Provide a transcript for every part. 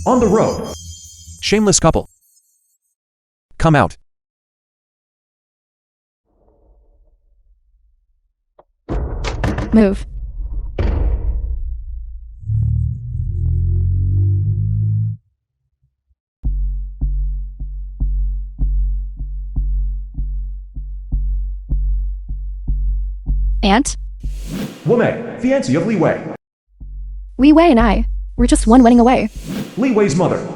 On the road. Shameless couple. Come out. Move. Aunt? Womay, fiancé of Leeway. Leeway and I, we're just one wedding away. Leeway's mother.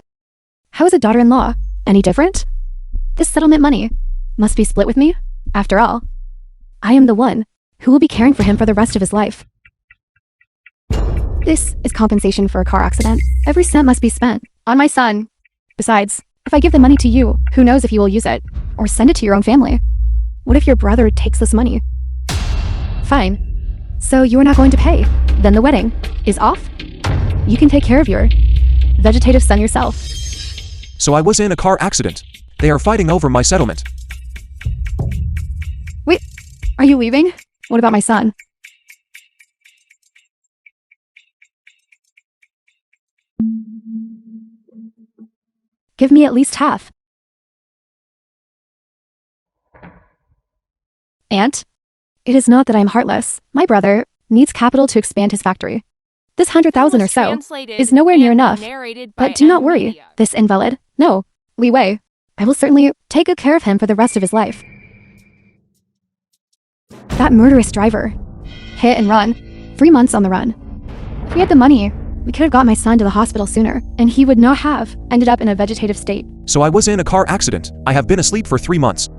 How is a daughter-in-law? Any different? This settlement money must be split with me. After all, I am the one who will be caring for him for the rest of his life. This is compensation for a car accident. Every cent must be spent on my son. Besides, if I give the money to you, who knows if you will use it, or send it to your own family? What if your brother takes this money? Fine. So you are not going to pay. Then the wedding is off. You can take care of your vegetative son yourself. So I was in a car accident. They are fighting over my settlement. Wait, are you leaving? What about my son? Give me at least half. Aunt? It is not that I am heartless. My brother needs capital to expand his factory. This 100,000 or so is nowhere near enough. But do not worry, this invalid. No, Leeway. I will certainly take good care of him for the rest of his life. That murderous driver. Hit and run. 3 months on the run. If we had the money, we could have got my son to the hospital sooner, and he would not have ended up in a vegetative state. So I was in a car accident. I have been asleep for 3 months.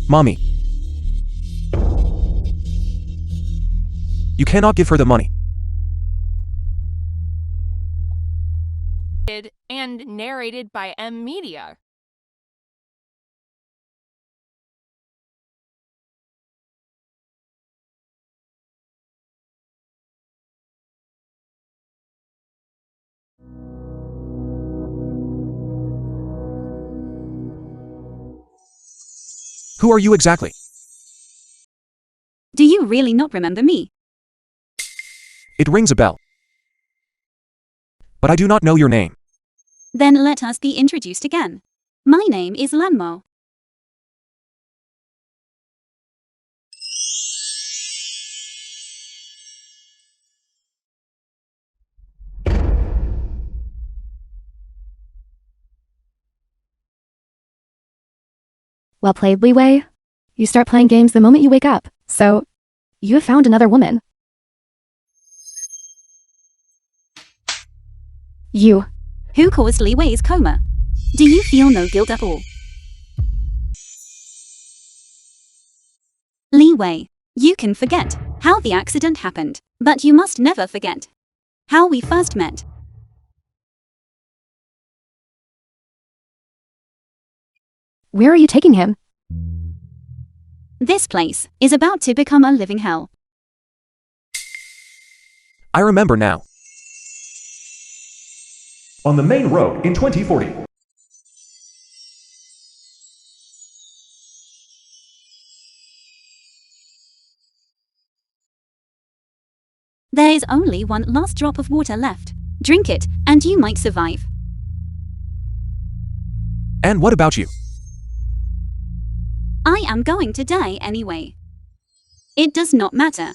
Mommy. You cannot give her the money. And narrated by M Media. Who are you exactly? Do you really not remember me? It rings a bell. But I do not know your name. Then let us be introduced again. My name is Lanmo. Well played, Leeway. You start playing games the moment you wake up, so you have found another woman. You. Who caused Leeway's coma? Do you feel no guilt at all? Leeway, you can forget how the accident happened, but you must never forget how we first met. Where are you taking him? This place is about to become a living hell. I remember now. On the main road in 2040. There is only one last drop of water left. Drink it, and you might survive. And what about you? I am going to die anyway. It does not matter.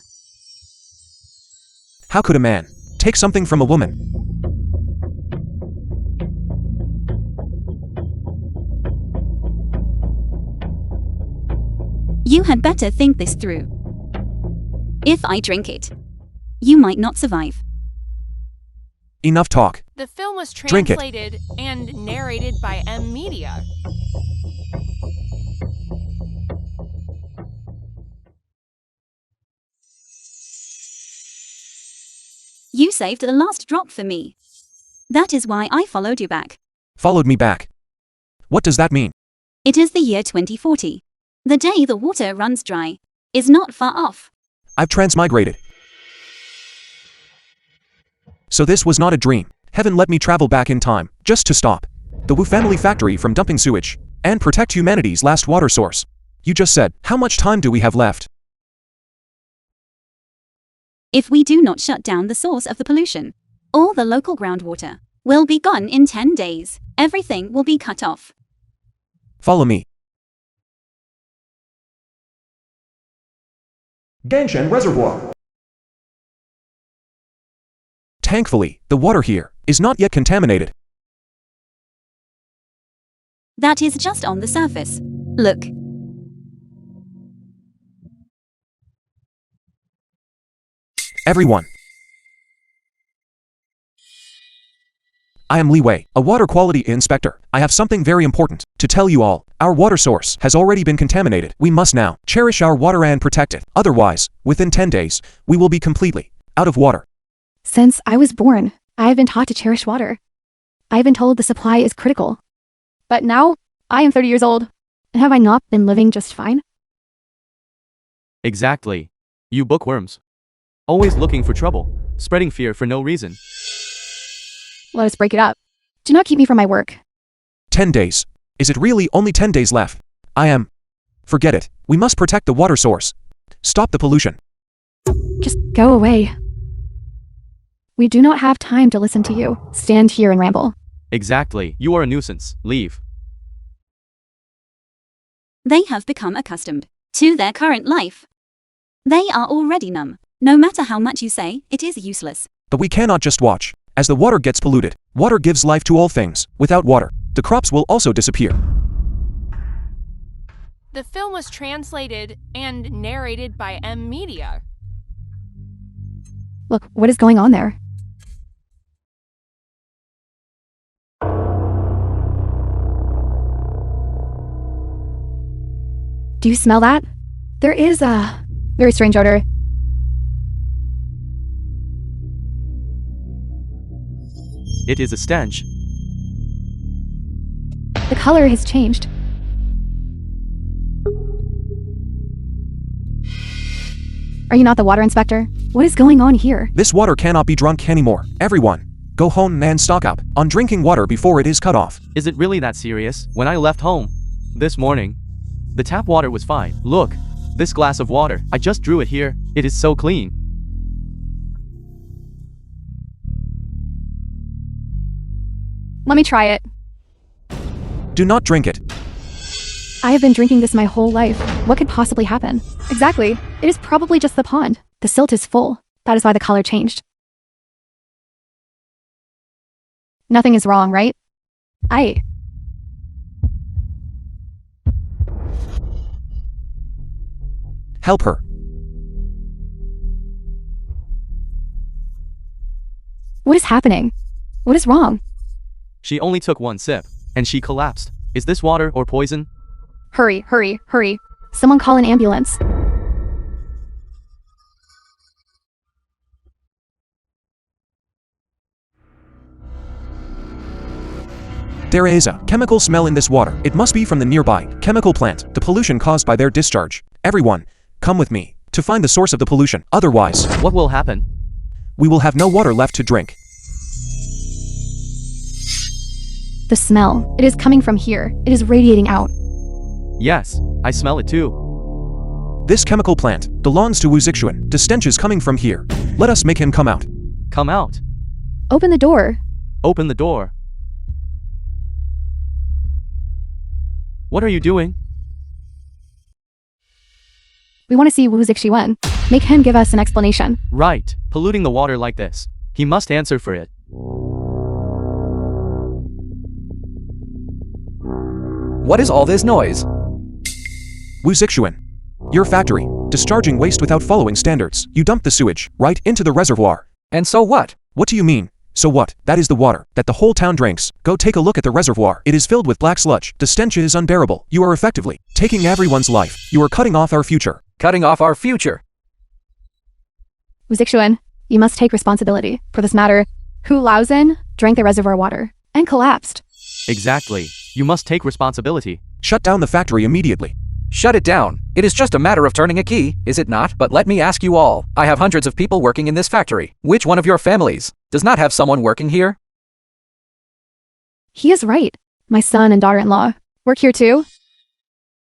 How could a man take something from a woman? You had better think this through. If I drink it, you might not survive. Enough talk. The film was Drink it. translated and narrated by M Media. You saved the last drop for me. That is why I followed you back. Followed me back. What does that mean? It is the year 2040. The day the water runs dry is not far off. I've transmigrated. So this was not a dream. Heaven let me travel back in time, just to stop the Wu family factory from dumping sewage, and protect humanity's last water source. You just said, how much time do we have left? If we do not shut down the source of the pollution, all the local groundwater will be gone in 10 days. Everything will be cut off. Follow me. Gangshan Reservoir. Thankfully, the water here is not yet contaminated. That is just on the surface. Look. Everyone. I am Leeway, a water quality inspector. I have something very important to tell you all. Our water source has already been contaminated. We must now cherish our water and protect it. Otherwise, within 10 days, we will be completely out of water. Since I was born, I have been taught to cherish water. I have been told the supply is critical. But now, I am 30 years old. And have I not been living just fine? Exactly. You bookworms. Always looking for trouble, spreading fear for no reason. Let us break it up. Do not keep me from my work. 10 days. Is it really only 10 days left? Forget it. We must protect the water source. Stop the pollution. Just go away. We do not have time to listen to you. Stand here and ramble. Exactly. You are a nuisance. Leave. They have become accustomed to their current life. They are already numb. No matter how much you say, it is useless. But we cannot just watch. As the water gets polluted, water gives life to all things. Without water, the crops will also disappear. The film was translated and narrated by M Media. Look, what is going on there? Do you smell that? There is a very strange odor. It is a stench. The color has changed. Are you not the water inspector? What is going on here? This water cannot be drunk anymore. Everyone, go home and stock up on drinking water before it is cut off. Is it really that serious? When I left home this morning, the tap water was fine. Look, this glass of water, I just drew it here. It is so clean. Let me try it. Do not drink it. I have been drinking this my whole life. What could possibly happen? Exactly. It is probably just the pond. The silt is full. That is why the color changed. Nothing is wrong, right? Help her. What is happening? What is wrong? She only took one sip, and she collapsed. Is this water or poison? Hurry, hurry, hurry. Someone call an ambulance. There is a chemical smell in this water. It must be from the nearby chemical plant, the pollution caused by their discharge. Everyone, come with me to find the source of the pollution. Otherwise, What will happen? we will have no water left to drink. The smell. It is coming from here. It is radiating out. Yes, I smell it too. This chemical plant belongs to Wu Zixuan. The stench is coming from here. Let us make him come out. Come out. Open the door. Open the door. What are you doing? We want to see Wu Zixuan. Make him give us an explanation. Right, polluting the water like this. He must answer for it. What is all this noise? Wu Zixuan, your factory, discharging waste without following standards. You dump the sewage right into the reservoir. And so what? What do you mean? So what? That is the water that the whole town drinks. Go take a look at the reservoir. It is filled with black sludge. The stench is unbearable. You are effectively taking everyone's life. You are cutting off our future. Cutting off our future. Wu Zixuan, you must take responsibility for this matter. Hu Laozhen drank the reservoir water and collapsed. Exactly. You must take responsibility. Shut down the factory immediately. Shut it down. It is just a matter of turning a key, is it not? But let me ask you all. I have hundreds of people working in this factory. Which one of your families does not have someone working here? He is right. My son and daughter-in-law work here too?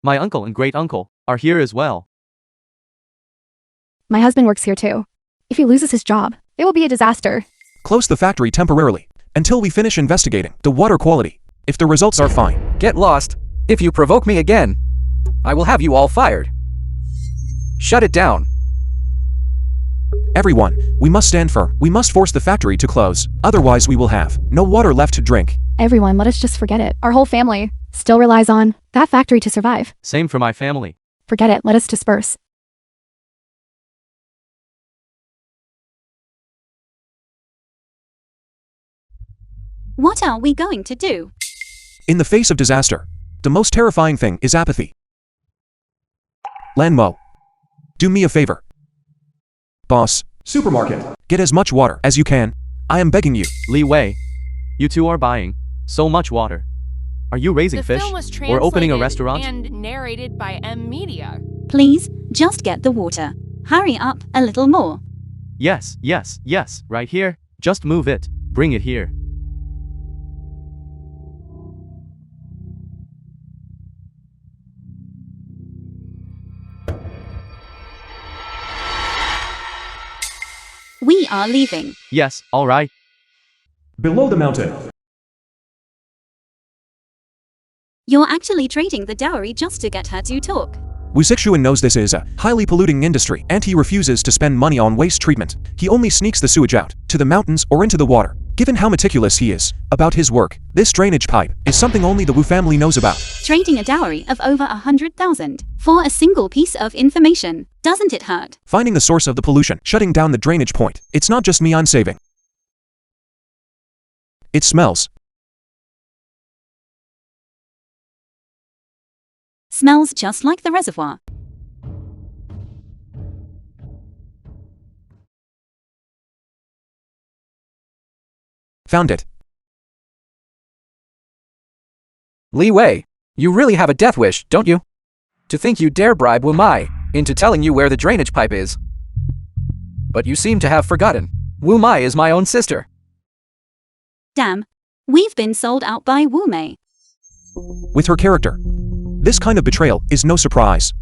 My uncle and great-uncle are here as well. My husband works here too. If he loses his job, it will be a disaster. Close the factory temporarily until we finish investigating the water quality. If the results are fine, Get lost. If you provoke me again, I will have you all fired. Shut it down. everyone, we must stand firm. We must force the factory to close. Otherwise we will have no water left to drink. Everyone, let us just forget it. Our whole family still relies on that factory to survive. Same for my family. Forget it. Let us disperse. What are we going to do? In the face of disaster, the most terrifying thing is apathy. Lanmo, do me a favor. Boss, Supermarket. get as much water as you can. I am begging you. Leeway, you two are buying so much water. Are you raising The fish film was or opening a translated restaurant? and narrated by M Media. Please, just get the water. Hurry up a little more. Yes, yes, yes, right here. Just move it. Bring it here. We are leaving. Yes, all right. Below the mountain. You're actually trading the dowry just to get her to talk. Wu Zixuan knows this is a highly polluting industry and he refuses to spend money on waste treatment. He only sneaks the sewage out to the mountains or into the water. Given how meticulous he is about his work, this drainage pipe is something only the Wu family knows about. Trading a dowry of over 100,000 for a single piece of information. Doesn't it hurt? Finding the source of the pollution, shutting down the drainage point. It's not just me I'm saving. It smells. Smells just like the reservoir. Found it. Leeway, you really have a death wish, don't you? To think you dare bribe Wu Mai into telling you where the drainage pipe is. But you seem to have forgotten. Wu Mai is my own sister. Damn. We've been sold out by Wu Mei. With her character, this kind of betrayal is no surprise.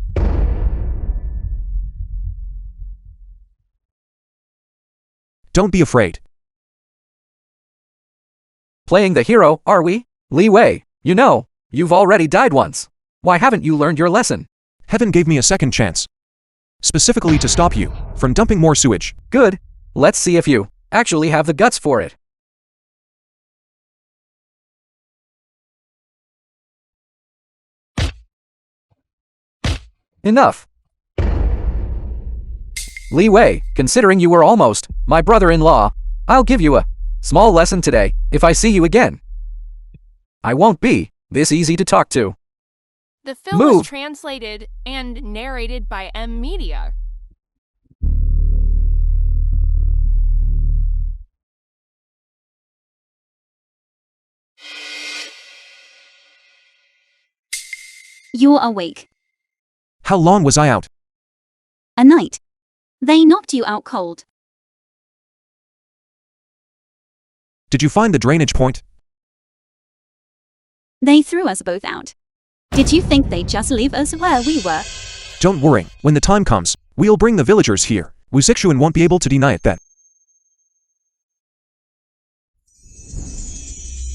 Don't be afraid. Playing the hero, are we? Leeway, you know, you've already died once. Why haven't you learned your lesson? Heaven gave me a second chance. Specifically to stop you from dumping more sewage. Good. Let's see if you actually have the guts for it. Enough. Leeway, considering you were almost my brother-in-law, I'll give you a small lesson today if I see you again. I won't be this easy to talk to. The film Move. was translated and narrated by M Media. You're awake. How long was I out? A night. They knocked you out cold. Did you find the drainage point? They threw us both out. Did you think they'd just leave us where we were? Don't worry, when the time comes, we'll bring the villagers here. Wu Zixuan won't be able to deny it then.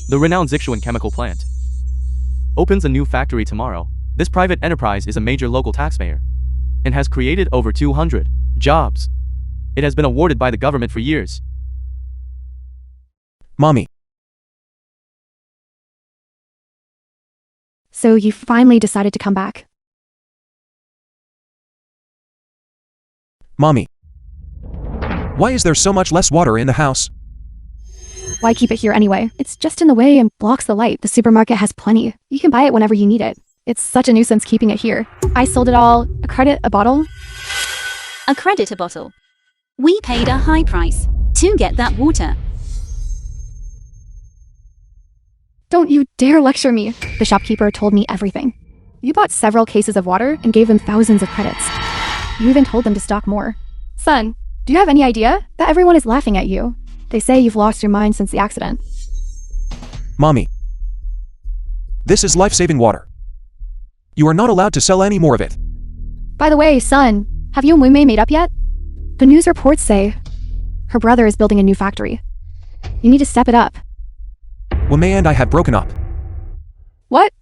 The renowned Zixuan chemical plant opens a new factory tomorrow. This private enterprise is a major local taxpayer and has created over 200 jobs. It has been awarded by the government for years. Mommy, So you finally decided to come back. Mommy. Why is there so much less water in the house? Why keep it here anyway? It's just in the way and blocks the light. The supermarket has plenty. You can buy it whenever you need it. It's such a nuisance keeping it here. I sold it all. A credit, a bottle. A credit a bottle. We paid a high price to get that water. Don't you dare lecture me. The shopkeeper told me everything. You bought several cases of water and gave them thousands of credits. You even told them to stock more. Son, do you have any idea that everyone is laughing at you? They say you've lost your mind since the accident. Mommy. This is life-saving water. You are not allowed to sell any more of it. By the way, son, have you and Wumei made up yet? The news reports say her brother is building a new factory. You need to step it up. Wumei and I have broken up. What?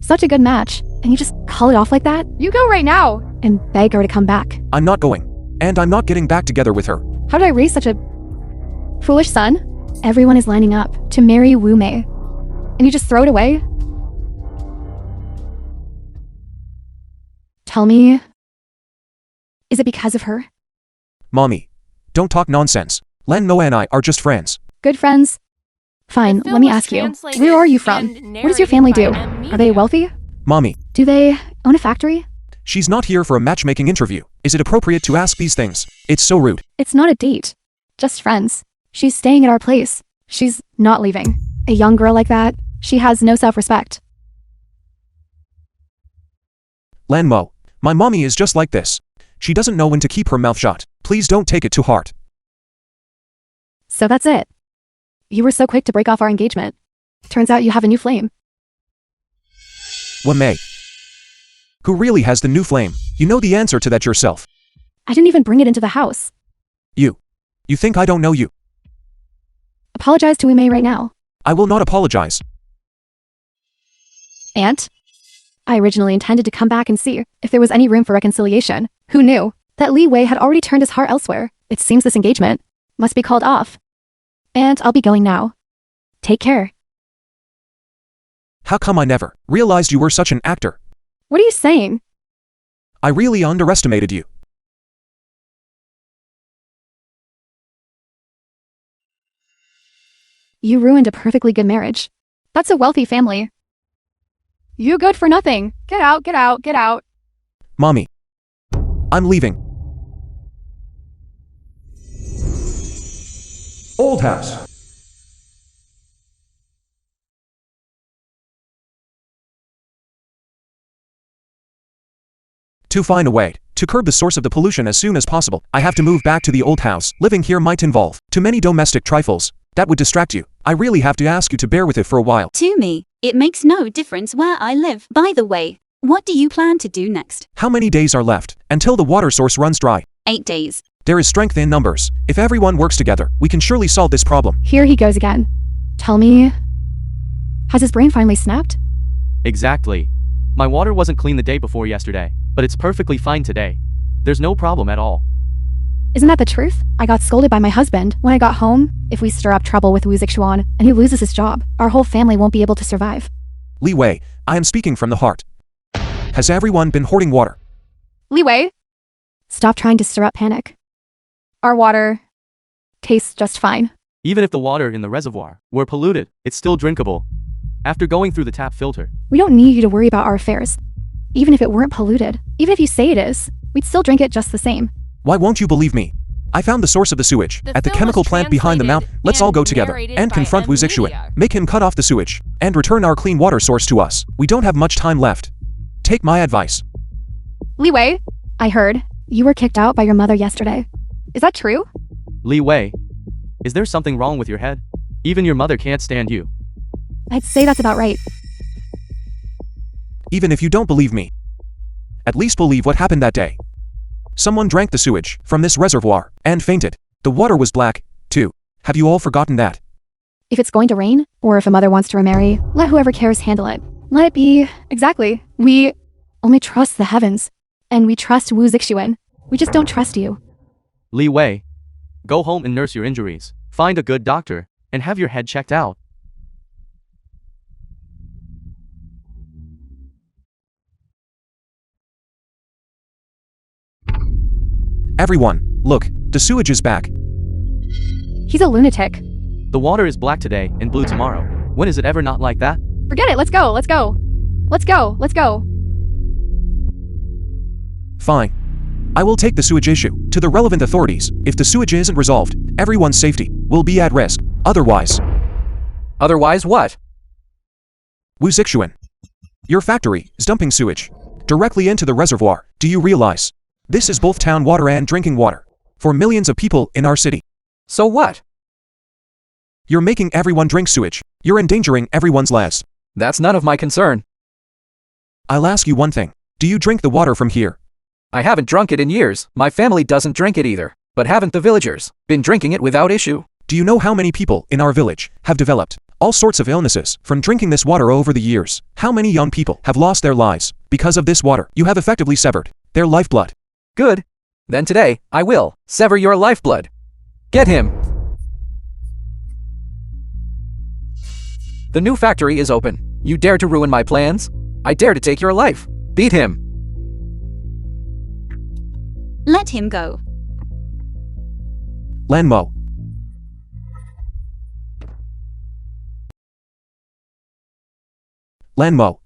Such a good match, and you just call it off like that? You go right now and beg her to come back. I'm not going. And I'm not getting back together with her. How did I raise such a foolish son? Everyone is lining up to marry Wumei, and you just throw it away? Tell me, is it because of her? Mommy, don't talk nonsense. Len Noah and I are just friends. Good friends? Fine, The film let me was ask you. translated Where are you from? and What does your family do? narrated by Are they wealthy? Mommy, Do they own a factory? she's not here for a matchmaking interview. Is it appropriate to ask these things? It's so rude. It's not a date. Just friends. She's staying at our place. She's not leaving. A young girl like that, she has no self-respect. Lan Mo, my mommy is just like this. She doesn't know when to keep her mouth shut. Please don't take it to heart. So that's it. You were so quick to break off our engagement. Turns out you have a new flame. Wumei. Who really has the new flame? You know the answer to that yourself. I didn't even bring it into the house. You think I don't know you? Apologize to Wumei right now. I will not apologize. Aunt? I originally intended to come back and see if there was any room for reconciliation. Who knew that Leeway had already turned his heart elsewhere? It seems this engagement must be called off. And I'll be going now. Take care. How come I never realized you were such an actor? What are you saying? I really underestimated you. You ruined a perfectly good marriage. That's a wealthy family. You good for nothing. Get out, get out, get out. Mommy. I'm leaving. Old house. To find a way to curb the source of the pollution as soon as possible, I have to move back to the old house. Living here might involve too many domestic trifles that would distract you. I really have to ask you to bear with it for a while. To me, it makes no difference where I live. By the way, what do you plan to do next? How many days are left until the water source runs dry? 8 days. There is strength in numbers. If everyone works together, we can surely solve this problem. Here he goes again. Tell me, has his brain finally snapped? Exactly. My water wasn't clean the day before yesterday, but it's perfectly fine today. There's no problem at all. Isn't that the truth? I got scolded by my husband when I got home. If we stir up trouble with Wu Zixuan and he loses his job, our whole family won't be able to survive. Leeway, I am speaking from the heart. Has everyone been hoarding water? Leeway, stop trying to stir up panic. Our water tastes just fine. Even if the water in the reservoir were polluted, it's still drinkable. After going through the tap filter. We don't need you to worry about our affairs. Even if it weren't polluted, even if you say it is, we'd still drink it just the same. Why won't you believe me? I found the source of the sewage The at the film chemical was plant behind the mountain. translated Let's all go and together narrated and by confront Wu Zixuan. Media. Make him cut off the sewage and return our clean water source to us. We don't have much time left. Take my advice. Leeway, I heard you were kicked out by your mother yesterday. Is that true? Leeway. Is there something wrong with your head? Even your mother can't stand you. I'd say that's about right. Even if you don't believe me, at least believe what happened that day. Someone drank the sewage from this reservoir and fainted. The water was black, too. Have you all forgotten that? If it's going to rain, or if a mother wants to remarry, let whoever cares handle it. Let it be. Exactly. We only trust the heavens. And we trust Wu Zixuan. We just don't trust you. Leeway. Go home and nurse your injuries. Find a good doctor, and have your head checked out. Everyone, look, the sewage is back. He's a lunatic. The water is black today and blue tomorrow. When is it ever not like that? Forget it. Let's go. Let's go. Let's go. Let's go. Fine. I will take the sewage issue to the relevant authorities. If the sewage isn't resolved, everyone's safety will be at risk. Otherwise, Otherwise what? Wu Zixuan, your factory is dumping sewage directly into the reservoir. Do you realize? This is both town water and drinking water for millions of people in our city. So what? You're making everyone drink sewage. You're endangering everyone's lives. That's none of my concern. I'll ask you one thing. Do you drink the water from here? I haven't drunk it in years. My family doesn't drink it either. But haven't the villagers been drinking it without issue? Do you know how many people in our village have developed all sorts of illnesses from drinking this water over the years? How many young people have lost their lives because of this water? You have effectively severed their lifeblood. Good. Then today, I will sever your lifeblood. Get him. The new factory is open. You dare to ruin my plans? I dare to take your life. Beat him. Let him go. Lanmo. Lanmo.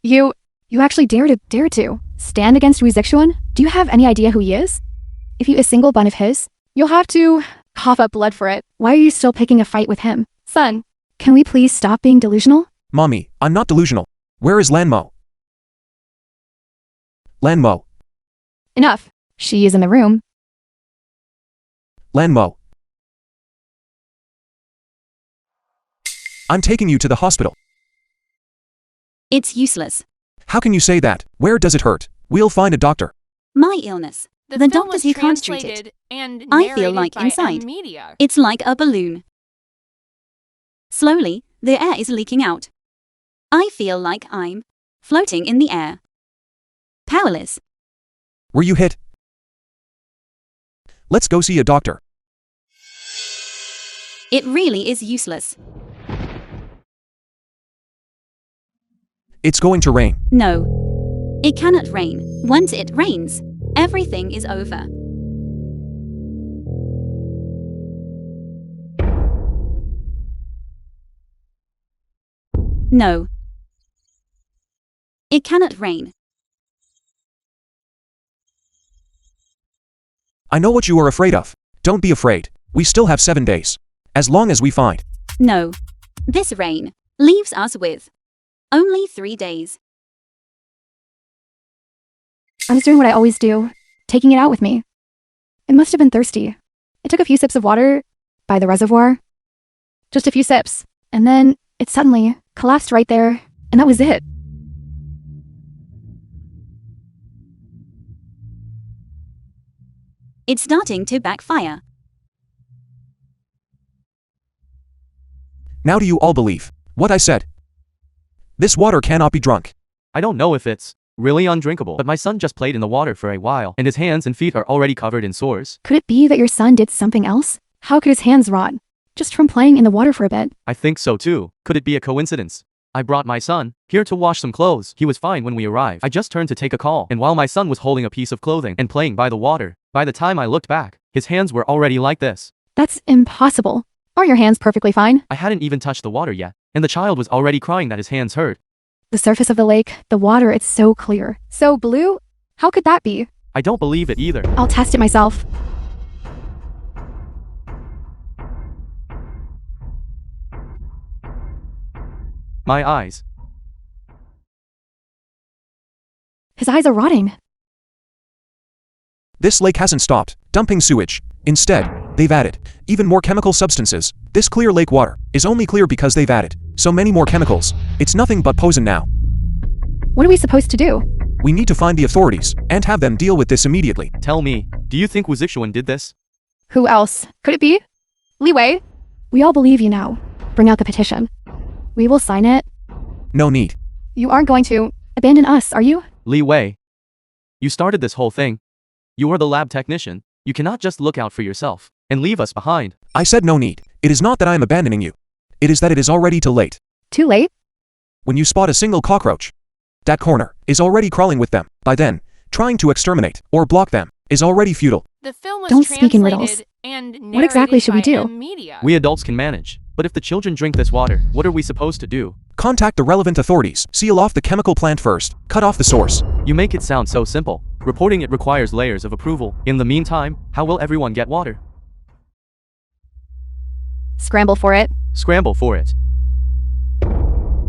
You actually dare to stand against Wu Zixuan? Do you have any idea who he is? If you a single bun of his, you'll have to cough up blood for it. Why are you still picking a fight with him? Son, can we please stop being delusional? Mommy, I'm not delusional. Where is Lanmo? Lanmo. Enough. She is in the room. Lanmo. I'm taking you to the hospital. It's useless. How can you say that? Where does it hurt? We'll find a doctor. My illness. The The film doctors was who can't treat it. translated and I feel narrated like by inside. Media. It's like a balloon. Slowly, the air is leaking out. I feel like I'm floating in the air. Powerless. Were you hit? Let's go see a doctor. It really is useless. It's going to rain. No. It cannot rain. Once it rains, everything is over. No. It cannot rain. I know what you are afraid of. Don't be afraid. We still have 7 days. As long as we find. No. This rain leaves us with only 3 days. I was doing what I always do, taking it out with me. It must have been thirsty. I took a few sips of water by the reservoir. Just a few sips. And then it suddenly collapsed right there, and that was it. It's starting to backfire. Now do you all believe what I said? This water cannot be drunk. I don't know if it's really undrinkable, but my son just played in the water for a while, and his hands and feet are already covered in sores. Could it be that your son did something else? How could his hands rot? Just from playing in the water for a bit. I think so too. Could it be a coincidence? I brought my son here to wash some clothes. He was fine when we arrived. I just turned to take a call, and while my son was holding a piece of clothing and playing by the water, by the time I looked back, his hands were already like this. That's impossible. Are your hands perfectly fine? I hadn't even touched the water yet, and the child was already crying that his hands hurt. The surface of the lake, the water, it's so clear. So blue? How could that be? I don't believe it either. I'll test it myself. My eyes. His eyes are rotting. This lake hasn't stopped dumping sewage. Instead, they've added even more chemical substances. This clear lake water is only clear because they've added so many more chemicals. It's nothing but poison now. What are we supposed to do? We need to find the authorities and have them deal with this immediately. Tell me, do you think Wu Zixuan did this? Who else? Could it be? Leeway? We all believe you now. Bring out the petition. We will sign it. No need. You aren't going to abandon us, are you? Leeway. You started this whole thing. You are the lab technician. You cannot just look out for yourself and leave us behind. I said no need. It is not that I am abandoning you. It is that it is already too late. Too late? When you spot a single cockroach, that corner is already crawling with them. By then, trying to exterminate or block them is already futile. The film was Don't speak in riddles. translated and What exactly narrated should we by do? Media. We adults can manage. But if the children drink this water, what are we supposed to do? Contact the relevant authorities. Seal off the chemical plant first. Cut off the source. You make it sound so simple. Reporting it requires layers of approval. In the meantime, how will everyone get water? Scramble for it. Scramble for it.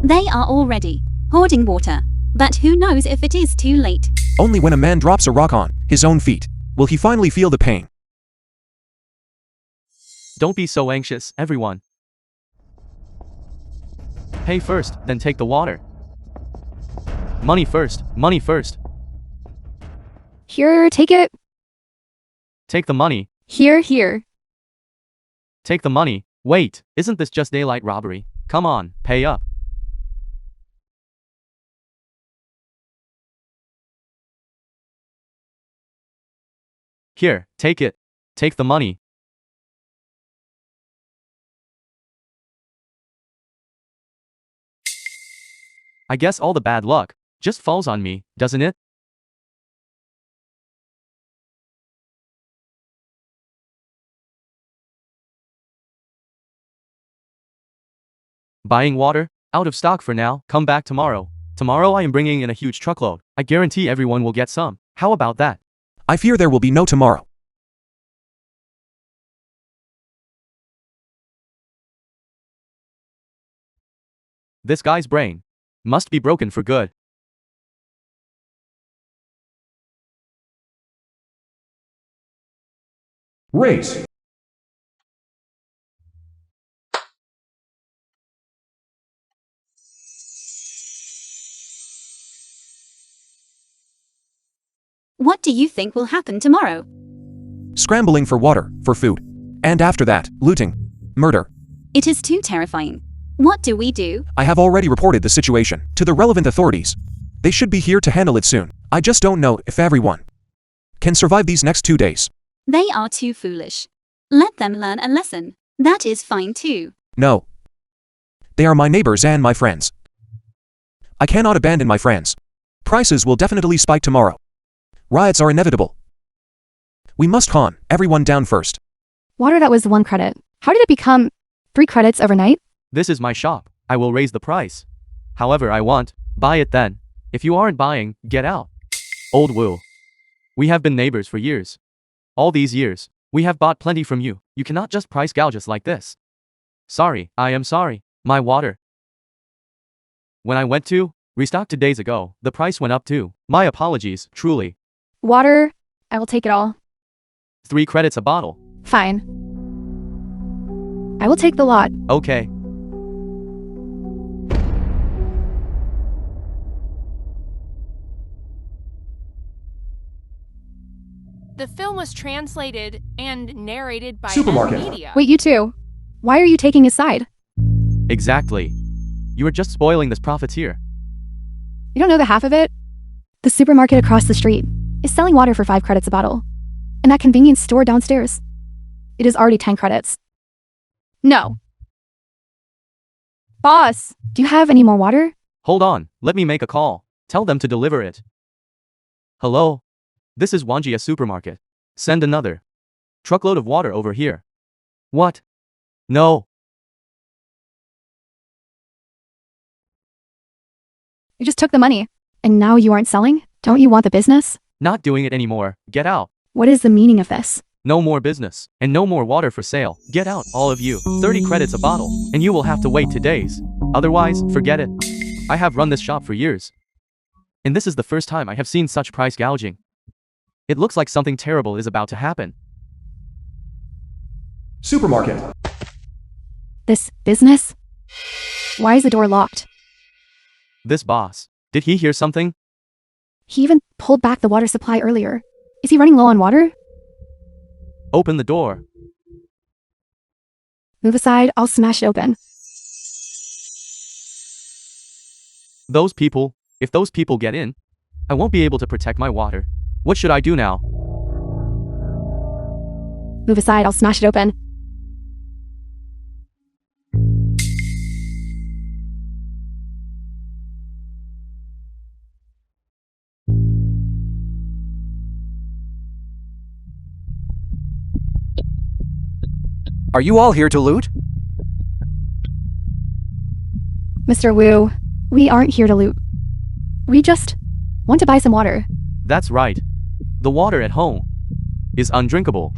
They are already hoarding water. But who knows if it is too late? Only when a man drops a rock on his own feet will he finally feel the pain. Don't be so anxious, everyone. Pay first, then take the water. Money first, money first. Here, take it. Take the money. Here, here. Take the money. Wait, isn't this just daylight robbery? Come on, pay up. Here, take it. Take the money. I guess all the bad luck just falls on me, doesn't it? Buying water? Out of stock for now. Come back tomorrow. Tomorrow I am bringing in a huge truckload. I guarantee everyone will get some. How about that? I fear there will be no tomorrow. This guy's brain must be broken for good. Race. What do you think will happen tomorrow? Scrambling for water, for food. And after that, looting. Murder. It is too terrifying. What do we do? I have already reported the situation to the relevant authorities. They should be here to handle it soon. I just don't know if everyone can survive these next 2 days. They are too foolish. Let them learn a lesson. That is fine too. No. They are my neighbors and my friends. I cannot abandon my friends. Prices will definitely spike tomorrow. Riots are inevitable. We must calm everyone down first. Water that was 1 credit. How did it become 3 credits overnight? This is my shop. I will raise the price. However I want. Buy it then. If you aren't buying, get out. Old Wu. We have been neighbors for years. All these years, we have bought plenty from you. You cannot just price gouge us like this. Sorry, I am sorry. My water. When I went to restock 2 days ago, the price went up too. My apologies, truly. Water. I will take it all. 3 credits a bottle. Fine. I will take the lot. Okay. The film was translated and narrated by Supermarket. Media. Wait, you two. Why are you taking his side? Exactly. You are just spoiling this profiteer. You don't know the half of it? The supermarket across the street is selling water for 5 credits a bottle. And that convenience store downstairs, it is already 10 credits. No. Boss, do you have any more water? Hold on, let me make a call. Tell them to deliver it. Hello? This is Wanjia Supermarket. Send another truckload of water over here. What? No. You just took the money. And now you aren't selling? Don't you want the business? Not doing it anymore. Get out. What is the meaning of this? No more business. And no more water for sale. Get out, all of you. 30 credits a bottle. And you will have to wait 2 days. Otherwise, forget it. I have run this shop for years. And this is the first time I have seen such price gouging. It looks like something terrible is about to happen. Supermarket. This business? Why is the door locked? This boss. Did he hear something? He even pulled back the water supply earlier. Is he running low on water? Open the door. Move aside, I'll smash it open. Those people, if those people get in, I won't be able to protect my water. What should I do now? Move aside, I'll smash it open. Are you all here to loot? Mr. Wu, we aren't here to loot. We just want to buy some water. That's right. The water at home is undrinkable.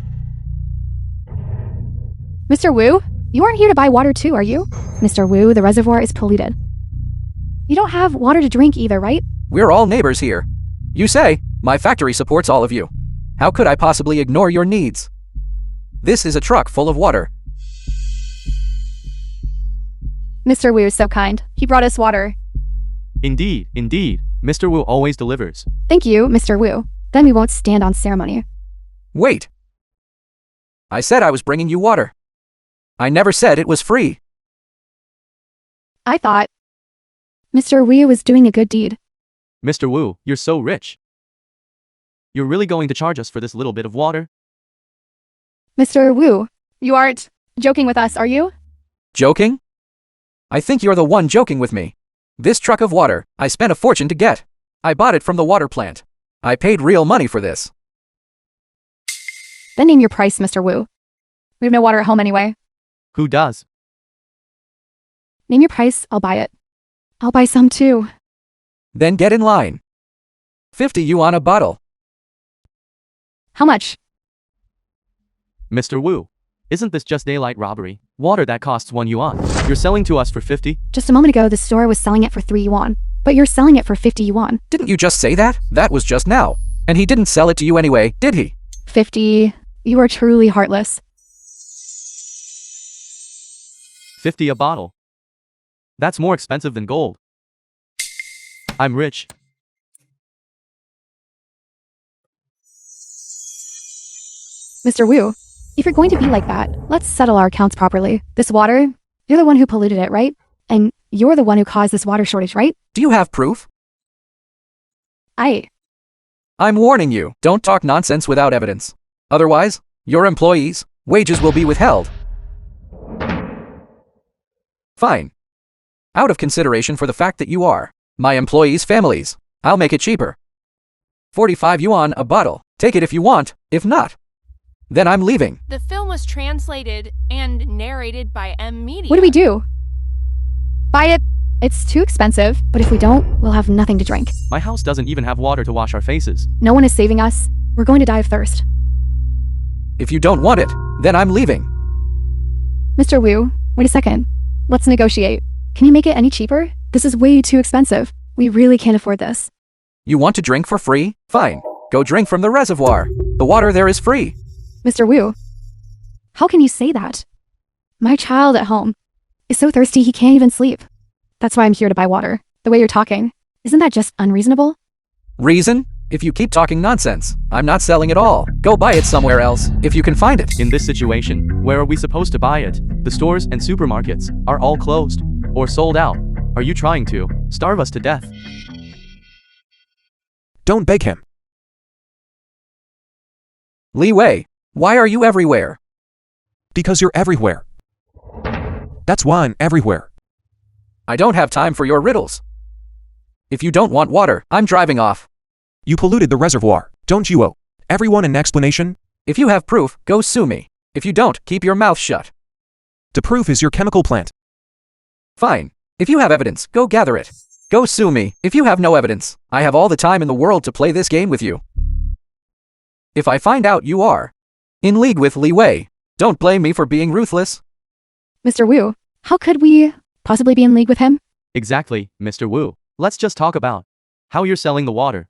Mr. Wu, you aren't here to buy water too, are you? Mr. Wu, the reservoir is polluted. You don't have water to drink either, right? We're all neighbors here. You say, my factory supports all of you. How could I possibly ignore your needs? This is a truck full of water. Mr. Wu is so kind. He brought us water. Indeed, indeed. Mr. Wu always delivers. Thank you, Mr. Wu. Then we won't stand on ceremony. Wait. I said I was bringing you water. I never said it was free. I thought Mr. Wu was doing a good deed. Mr. Wu, you're so rich. You're really going to charge us for this little bit of water? Mr. Wu, you aren't joking with us, are you? Joking? I think you're the one joking with me. This truck of water, I spent a fortune to get. I bought it from the water plant. I paid real money for this. Then name your price, Mr. Wu. We have no water at home anyway. Who does? Name your price, I'll buy it. I'll buy some too. Then get in line. 50 yuan a bottle. How much? Mr. Wu, isn't this just daylight robbery? Water that costs 1 yuan. You're selling to us for 50? Just a moment ago, the store was selling it for 3 yuan. But you're selling it for 50 yuan. Didn't you just say that? That was just now. And he didn't sell it to you anyway, did he? 50. You are truly heartless. 50 a bottle. That's more expensive than gold. I'm rich. Mr. Wu, if you're going to be like that, let's settle our accounts properly. This water, you're the one who polluted it, right? And you're the one who caused this water shortage, right? Do you have proof? I'm warning you, don't talk nonsense without evidence. Otherwise, your employees' wages will be withheld. Fine. Out of consideration for the fact that you are my employees' families, I'll make it cheaper. 45 yuan a bottle. Take it if you want, if not, then I'm leaving. The film was translated and narrated by M Media. What do we do? Buy it. It's too expensive, but if we don't, we'll have nothing to drink. My house doesn't even have water to wash our faces. No one is saving us. We're going to die of thirst. If you don't want it, then I'm leaving. Mr. Wu, wait a second. Let's negotiate. Can you make it any cheaper? This is way too expensive. We really can't afford this. You want to drink for free? Fine. Go drink from the reservoir. The water there is free. Mr. Wu, how can you say that? My child at home is so thirsty he can't even sleep. That's why I'm here to buy water. The way you're talking, isn't that just unreasonable? Reason? If you keep talking nonsense, I'm not selling it all. Go buy it somewhere else, if you can find it. In this situation, where are we supposed to buy it? The stores and supermarkets are all closed or sold out. Are you trying to starve us to death? Don't beg him. Leeway, why are you everywhere? Because you're everywhere. That's why I'm everywhere. I don't have time for your riddles. If you don't want water, I'm driving off. You polluted the reservoir, don't you owe everyone an explanation? If you have proof, go sue me. If you don't, keep your mouth shut. The proof is your chemical plant. Fine. If you have evidence, go gather it. Go sue me. If you have no evidence, I have all the time in the world to play this game with you. If I find out you are in league with Leeway, don't blame me for being ruthless. Mr. Wu, how could we possibly be in league with him? Exactly, Mr. Wu. Let's just talk about how you're selling the water.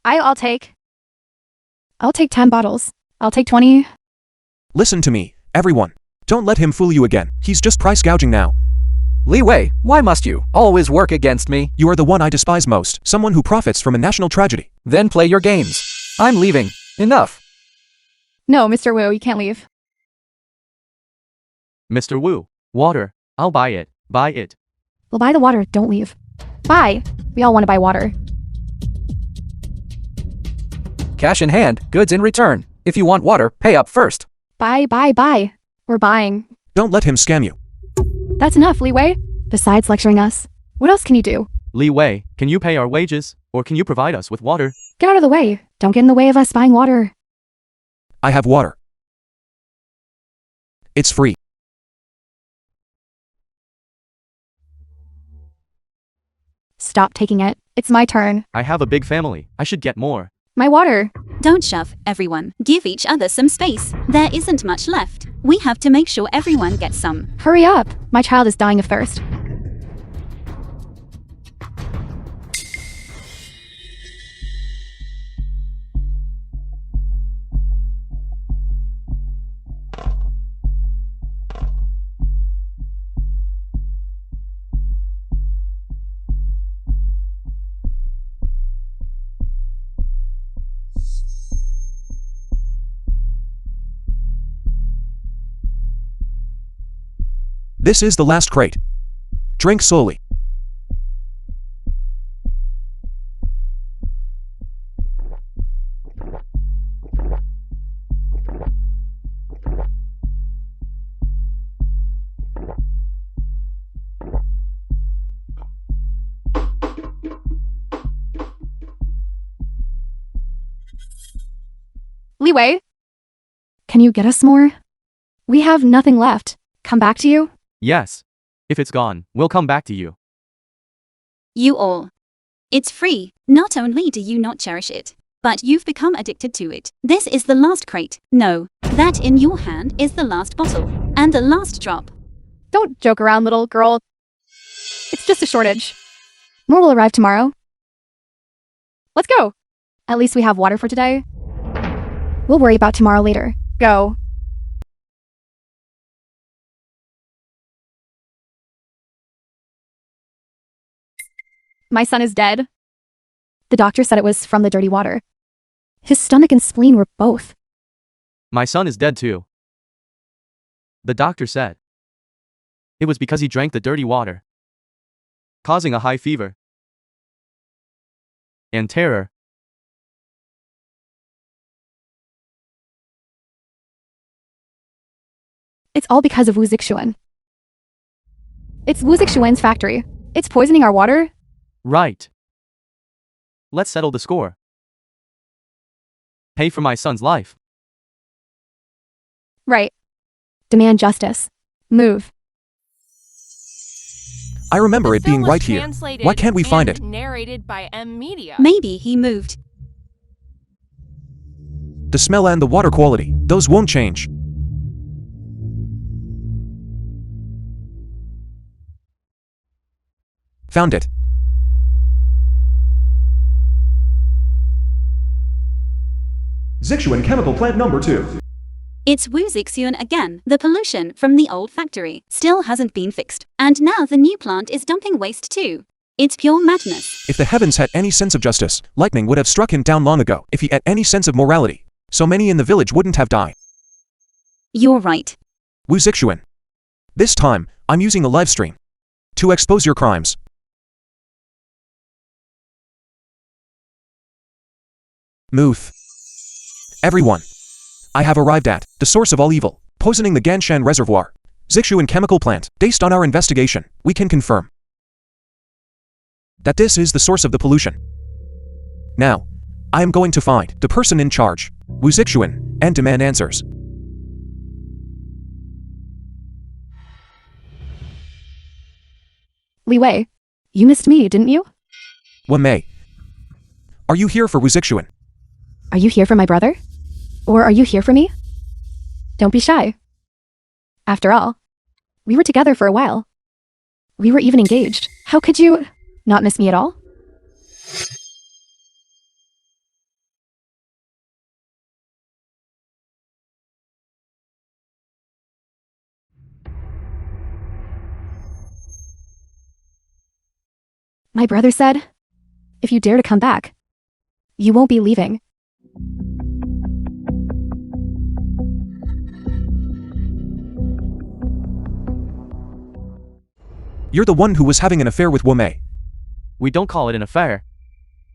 I'll take 10 bottles. I'll take 20. Listen to me, everyone. Don't let him fool you again. He's just price gouging now. Leeway, why must you always work against me? You are the one I despise most, someone who profits from a national tragedy. Then play your games. I'm leaving. Enough. No, Mr. Wu, you can't leave. Mr. Wu, water. I'll buy it. Buy it. We'll buy the water, don't leave. Buy. We all want to buy water. Cash in hand, goods in return. If you want water, pay up first. Buy. We're buying. Don't let him scam you. That's enough, Leeway. Besides lecturing us, what else can you do? Leeway, can you pay our wages? Or can you provide us with water? Get out of the way. Don't get in the way of us buying water. I have water. It's free. Stop taking it. It's my turn. I have a big family. I should get more. My water. Don't shove, everyone. Give each other some space. There isn't much left. We have to make sure everyone gets some. Hurry up. My child is dying of thirst. This is the last crate. Drink slowly. Leeway, can you get us more? We have nothing left. Come back to you? Yes. If it's gone, we'll come back to you. You all. It's free. Not only do you not cherish it, but you've become addicted to it. This is the last crate. No, that in your hand is the last bottle. And the last drop. Don't joke around, little girl. It's just a shortage. More will arrive tomorrow. Let's go. At least we have water for today. We'll worry about tomorrow later. Go. My son is dead. The doctor said it was from the dirty water. His stomach and spleen were both. My son is dead too. The doctor said it was because he drank the dirty water, causing a high fever and terror. It's all because of Wu Zixuan. It's Wu Zixuan's factory. It's poisoning our water. Right. Let's settle the score. Pay for my son's life. Right. Demand justice. Move. I remember it being film was right here. translated Why can't we find it? and narrated by M Media. Maybe he moved. The smell and the water quality, those won't change. Found it. Zixuan chemical plant number 2. It's Wu Zixuan again. The pollution from the old factory still hasn't been fixed. And now the new plant is dumping waste too. It's pure madness. If the heavens had any sense of justice, lightning would have struck him down long ago. If he had any sense of morality, so many in the village wouldn't have died. You're right. Wu Zixuan. This time, I'm using a live stream to expose your crimes. Move. Everyone. I have arrived at the source of all evil, poisoning the Ganshan Reservoir. Zixuan chemical plant. Based on our investigation, we can confirm that this is the source of the pollution. Now, I am going to find the person in charge, Wu Zixuan, and demand answers. Leeway, you missed me, didn't you? Wen Mei. Are you here for Wu Zixuan? Are you here for my brother? Or are you here for me? Don't be shy. After all, we were together for a while. We were even engaged. How could you not miss me at all? My brother said, if you dare to come back, you won't be leaving. You're the one who was having an affair with Wu Mei. We don't call it an affair.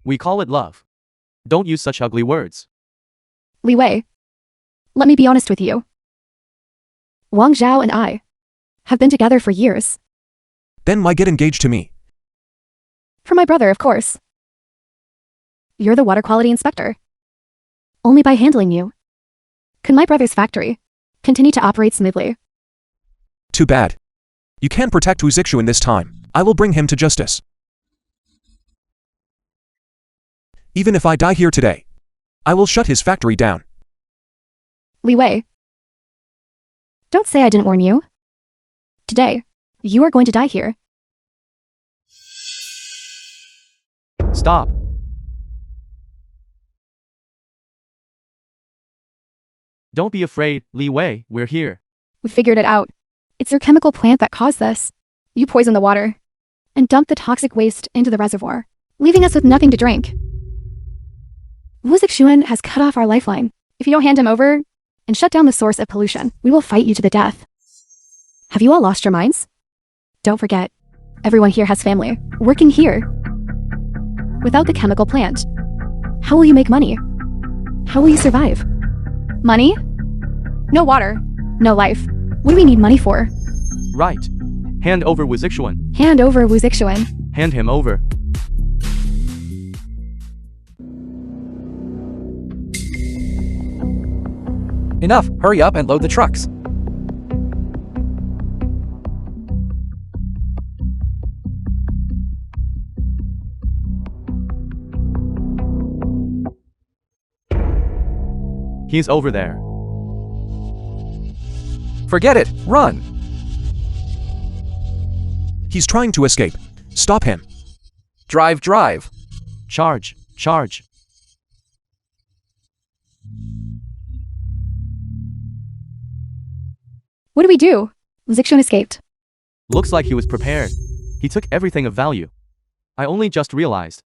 We call it love. Don't use such ugly words. Leeway, let me be honest with you. Wang Zhao and I have been together for years. Then why get engaged to me? For my brother, of course. You're the water quality inspector. Only by handling you can my brother's factory continue to operate smoothly. Too bad. You can't protect Wu Zixuan this time. I will bring him to justice. Even if I die here today, I will shut his factory down. Leeway, don't say I didn't warn you. Today, you are going to die here. Stop. Don't be afraid, Leeway, we're here. We figured it out. It's your chemical plant that caused this. You poisoned the water and dumped the toxic waste into the reservoir, leaving us with nothing to drink. Wu Zixuan has cut off our lifeline. If you don't hand him over and shut down the source of pollution, we will fight you to the death. Have you all lost your minds? Don't forget, everyone here has family, working here. Without the chemical plant, how will you make money? How will you survive? Money? No water, no life. What do we need money for? Right. Hand over Wuzixuan. Hand over Wuzixuan. Hand him over. Enough, hurry up and load the trucks. He's over there. Forget it, run! He's trying to escape. Stop him. Drive, drive. Charge, charge. What do we do? Wuzixuan escaped. Looks like he was prepared. He took everything of value. I only just realized.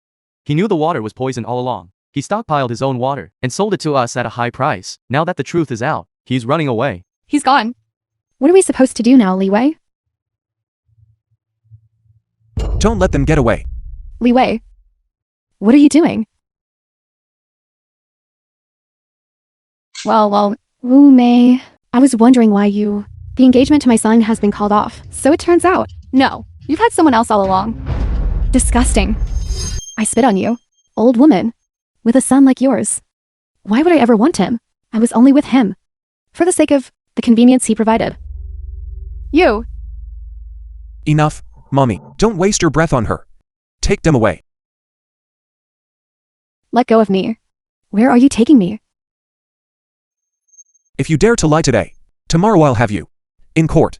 He knew the water was poison all along. He stockpiled his own water and sold it to us at a high price. Now that the truth is out, he's running away. He's gone. What are we supposed to do now, Leeway? Don't let them get away. Leeway, what are you doing? Well, May. I was wondering why you... The engagement to my son has been called off. So it turns out, no, you've had someone else all along. Disgusting. I spit on you. Old woman. With a son like yours. Why would I ever want him? I was only with him. For the sake of the convenience he provided. You. Enough, Mommy. Don't waste your breath on her. Take them away. Let go of me. Where are you taking me? If you dare to lie today, tomorrow I'll have you. In court.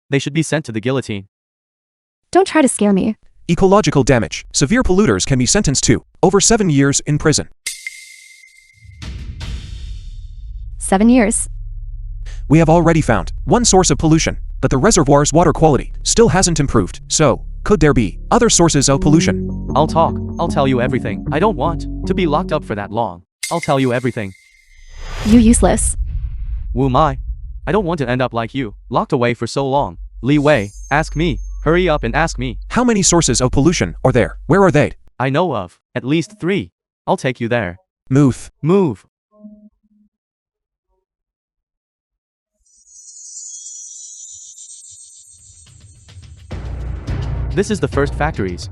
They should be sent to the guillotine. Don't try to scare me. Ecological damage. Severe polluters can be sentenced to over 7 years in prison. 7 years. We have already found one source of pollution, but the reservoir's water quality still hasn't improved. So, could there be other sources of pollution? I'll talk. I'll tell you everything. I don't want to be locked up for that long. I'll tell you everything. You useless. Wu Mai. I don't want to end up like you, locked away for so long. Leeway, ask me. Hurry up and ask me. How many sources of pollution are there? Where are they? I know of at least 3. I'll take you there. Move. Move. This is the first factory's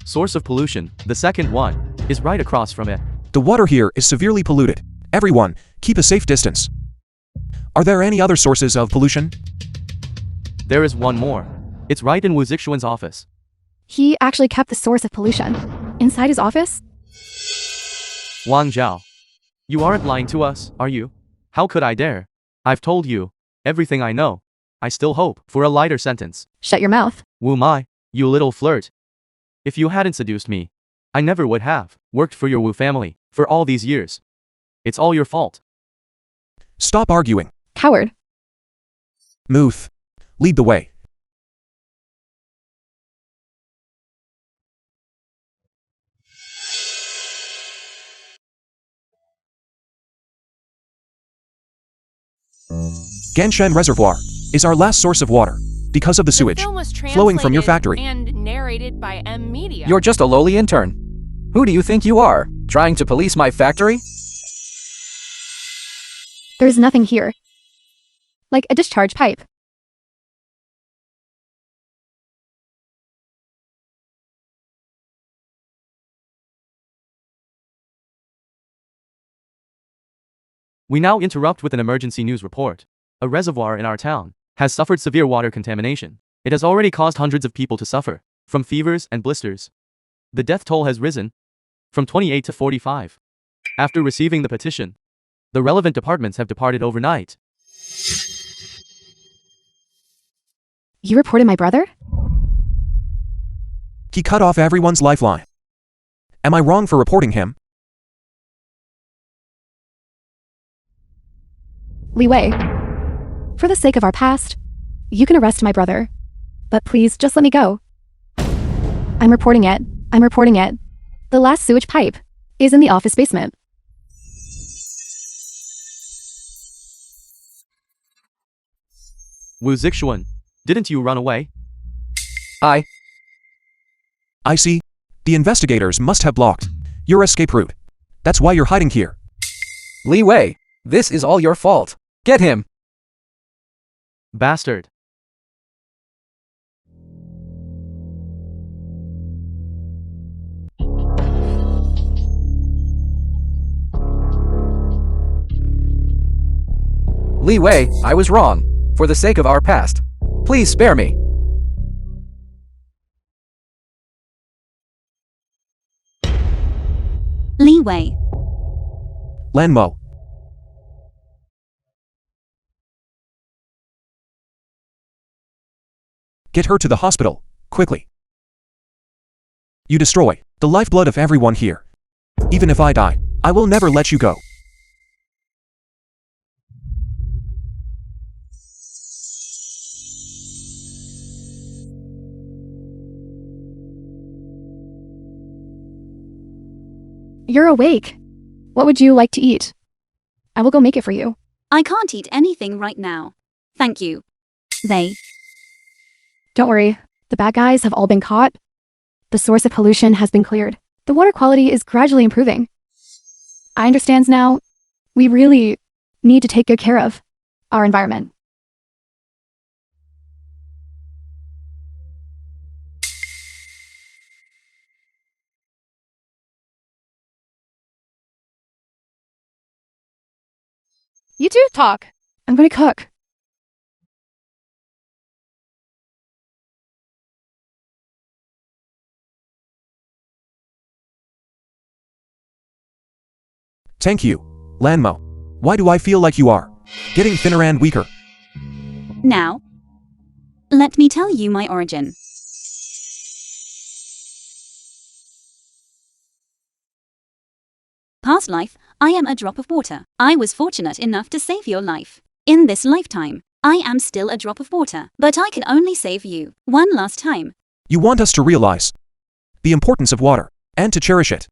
source of pollution. The second one is right across from it. The water here is severely polluted. Everyone, keep a safe distance. Are there any other sources of pollution? There is one more. It's right in Wu Zixuan's office. He actually kept the source of pollution inside his office? Wang Zhao. You aren't lying to us, are you? How could I dare? I've told you everything I know. I still hope for a lighter sentence. Shut your mouth. Wu Mai, you little flirt. If you hadn't seduced me, I never would have worked for your Wu family for all these years. It's all your fault. Stop arguing. Coward. Move. Lead the way. Ganshan Reservoir is our last source of water because of the sewage The film was flowing from your factory. and narrated by M Media. You're just a lowly intern. Who do you think you are? Trying to police my factory? There's nothing here. Like a discharge pipe. We now interrupt with an emergency news report. A reservoir in our town has suffered severe water contamination. It has already caused hundreds of people to suffer from fevers and blisters. The death toll has risen from 28 to 45. After receiving the petition, the relevant departments have departed overnight. You reported my brother? He cut off everyone's lifeline. Am I wrong for reporting him? Leeway. For the sake of our past, you can arrest my brother. But please, just let me go. I'm reporting it. I'm reporting it. The last sewage pipe is in the office basement. Wu Zixuan, didn't you run away? I see. The investigators must have blocked your escape route. That's why you're hiding here. Leeway, this is all your fault. Get him. Bastard. Leeway, I was wrong. For the sake of our past, please spare me. Leeway. Lanmo. Get her to the hospital, quickly. You destroy the lifeblood of everyone here. Even if I die, I will never let you go. You're awake. What would you like to eat? I will go make it for you. I can't eat anything right now. Thank you. Don't worry. The bad guys have all been caught. The source of pollution has been cleared. The water quality is gradually improving. I understand now. We really need to take good care of our environment. You two talk. I'm going to cook. Thank you, Lanmo. Why do I feel like you are getting thinner and weaker? Now, let me tell you my origin. Past life, I am a drop of water. I was fortunate enough to save your life. In this lifetime, I am still a drop of water, but I can only save you one last time. You want us to realize the importance of water and to cherish it.